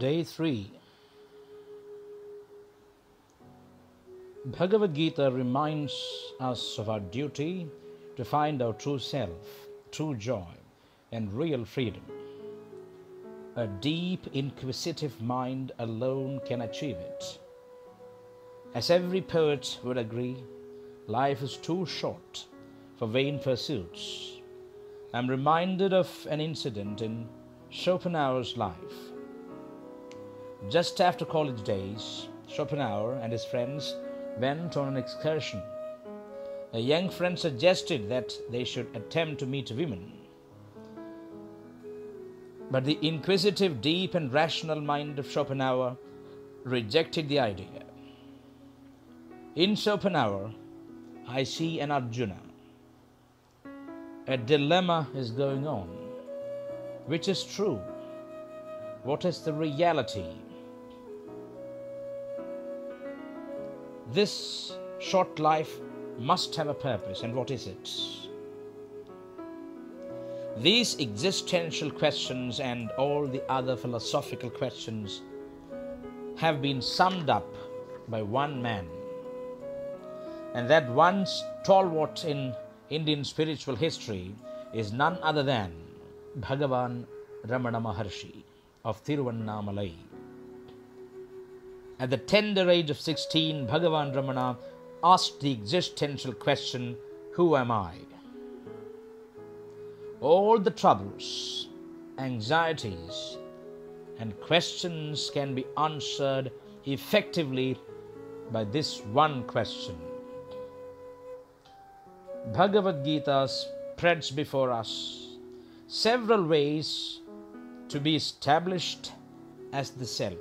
Day 3. Bhagavad Gita reminds us of our duty to find our true self, true joy, and real freedom. A deep, inquisitive mind alone can achieve it. As every poet would agree, life is too short for vain pursuits. I'm reminded of an incident in Schopenhauer's life. Just after college days, Schopenhauer and his friends went on an excursion. A young friend suggested that they should attempt to meet women. But the inquisitive, deep and rational mind of Schopenhauer rejected the idea. In Schopenhauer, I see an Arjuna. A dilemma is going on. Which is true? What is the reality? This short life must have a purpose, and what is it? These existential questions and all the other philosophical questions have been summed up by one man. And that one stalwart in Indian spiritual history is none other than Bhagavan Ramana Maharshi of Tiruvannamalai. At the tender age of 16, Bhagavan Ramana asked the existential question, who am I? All the troubles, anxieties, and questions can be answered effectively by this one question. Bhagavad Gita spreads before us several ways to be established as the self.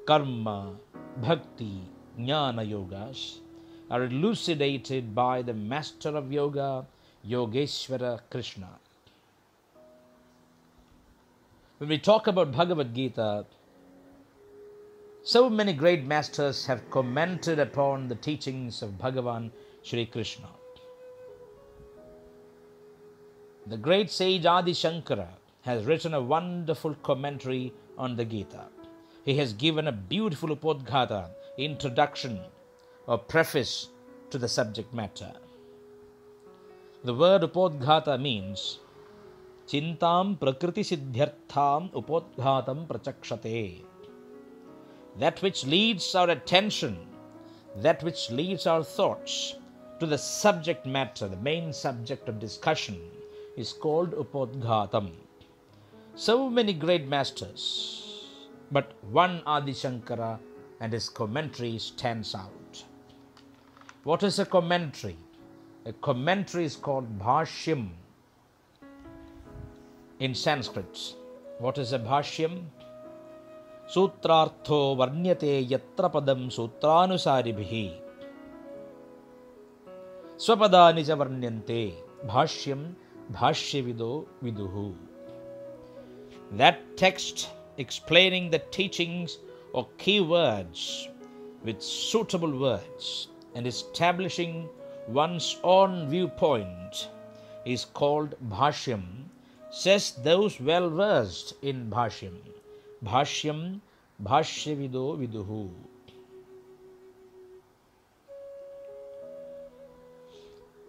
Karma, bhakti, jnana yogas are elucidated by the master of yoga, Yogeshwara Krishna. When we talk about Bhagavad Gita, so many great masters have commented upon the teachings of Bhagavan Shri Krishna. The great sage Adi Shankara has written a wonderful commentary on the Gita. He has given a beautiful Upodghata, introduction or preface to the subject matter. The word Upodghata means Chintam Prakriti Siddhyartham Upodghatam Prachakshate. That which leads our attention, that which leads our thoughts to the subject matter, the main subject of discussion, is called Upodghatam. So many great masters, but one Adi Shankara and his commentary stands out. What is a commentary? A commentary is called Bhashyam in Sanskrit. What is a Bhashyam? Sutrartho varnyate yatra padam sutranusaribhihi swapadani ca varnyante bhashyam bhashyavido viduhu. That text explaining the teachings or key words with suitable words and establishing one's own viewpoint is called Bhashyam, says those well versed in Bhashyam. Bhashyam bhashyavido viduhu.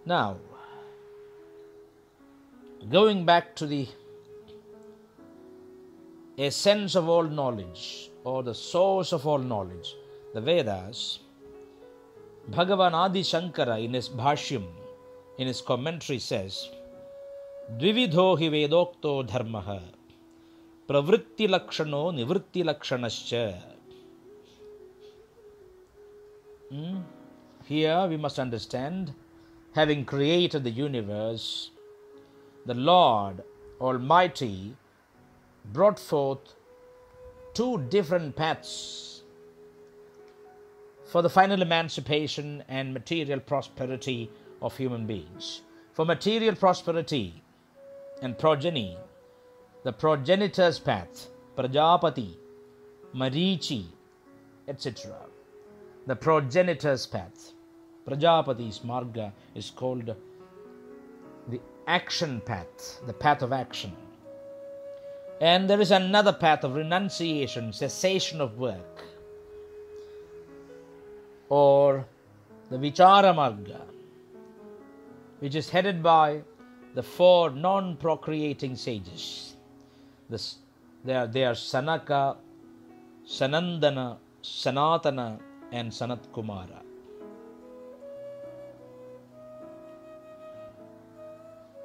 Now, going back to the essence of all knowledge or the source of all knowledge, the Vedas, Bhagavan Adi Shankara in his Bhashyam, in his commentary says, Dvividho hi vedokto dharmaha pravritti lakshano nivritti lakshanascha. Here we must understand, having created the universe, the Lord Almighty brought forth two different paths for the final emancipation and material prosperity of human beings. For material prosperity and progeny, the progenitor's path, Prajapati, Marichi, etc. The progenitor's path, Prajapati's marga, is called the action path, the path of action. And there is another path of renunciation, cessation of work, or the Vichara Marga, which is headed by the four non-procreating sages. They are Sanaka, Sanandana, Sanatana, and Sanat Kumara.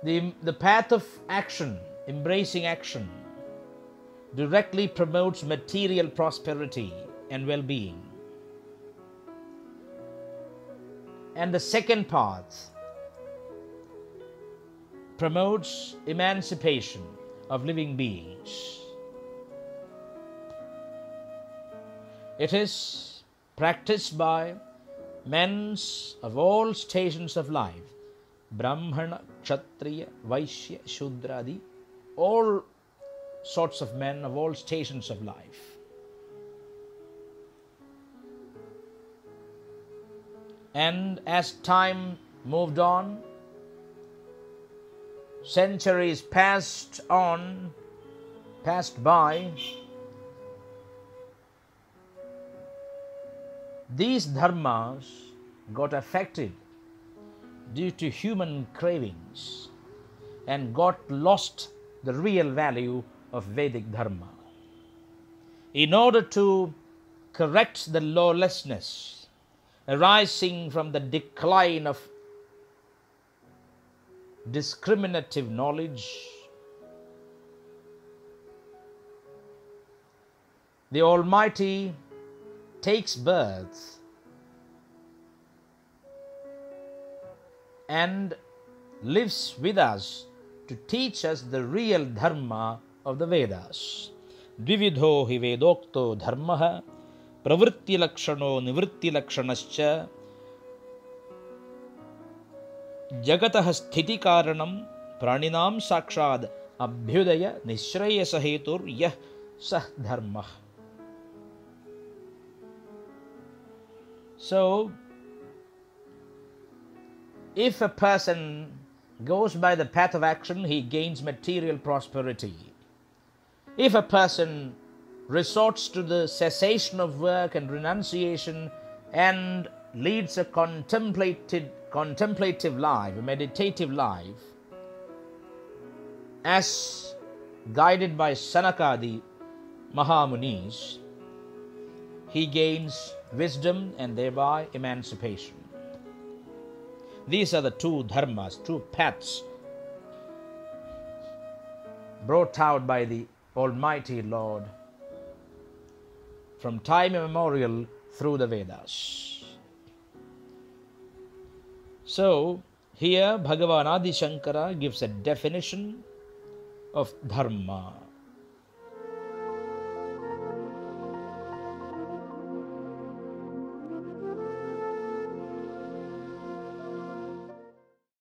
The path of action, embracing action, directly promotes material prosperity and well-being. And the second path promotes emancipation of living beings. It is practiced by men of all stations of life, Brahmana, Kshatriya, Vaishya, Shudradi, all sorts of men of all stations of life. And as time moved on, centuries passed by, these dharmas got affected due to human cravings and got lost the real value of Vedic Dharma. In order to correct the lawlessness arising from the decline of discriminative knowledge, the Almighty takes birth and lives with us to teach us the real dharma of the Vedas. Dvividho hi vedokto dharmaha pravritti lakshano nivritti lakshanascha jagatah sthiti karanam praninam sakshad abhyudaya nishreyasa hetur yah sah dharmah. So, if a person goes by the path of action, he gains material prosperity. If a person resorts to the cessation of work and renunciation and leads a contemplative life, a meditative life, as guided by Sanakadi Mahamunis, he gains wisdom and thereby emancipation. These are the two dharmas, two paths brought out by the Almighty Lord from time immemorial through the Vedas. So, here Bhagavan Adi Shankara gives a definition of dharma.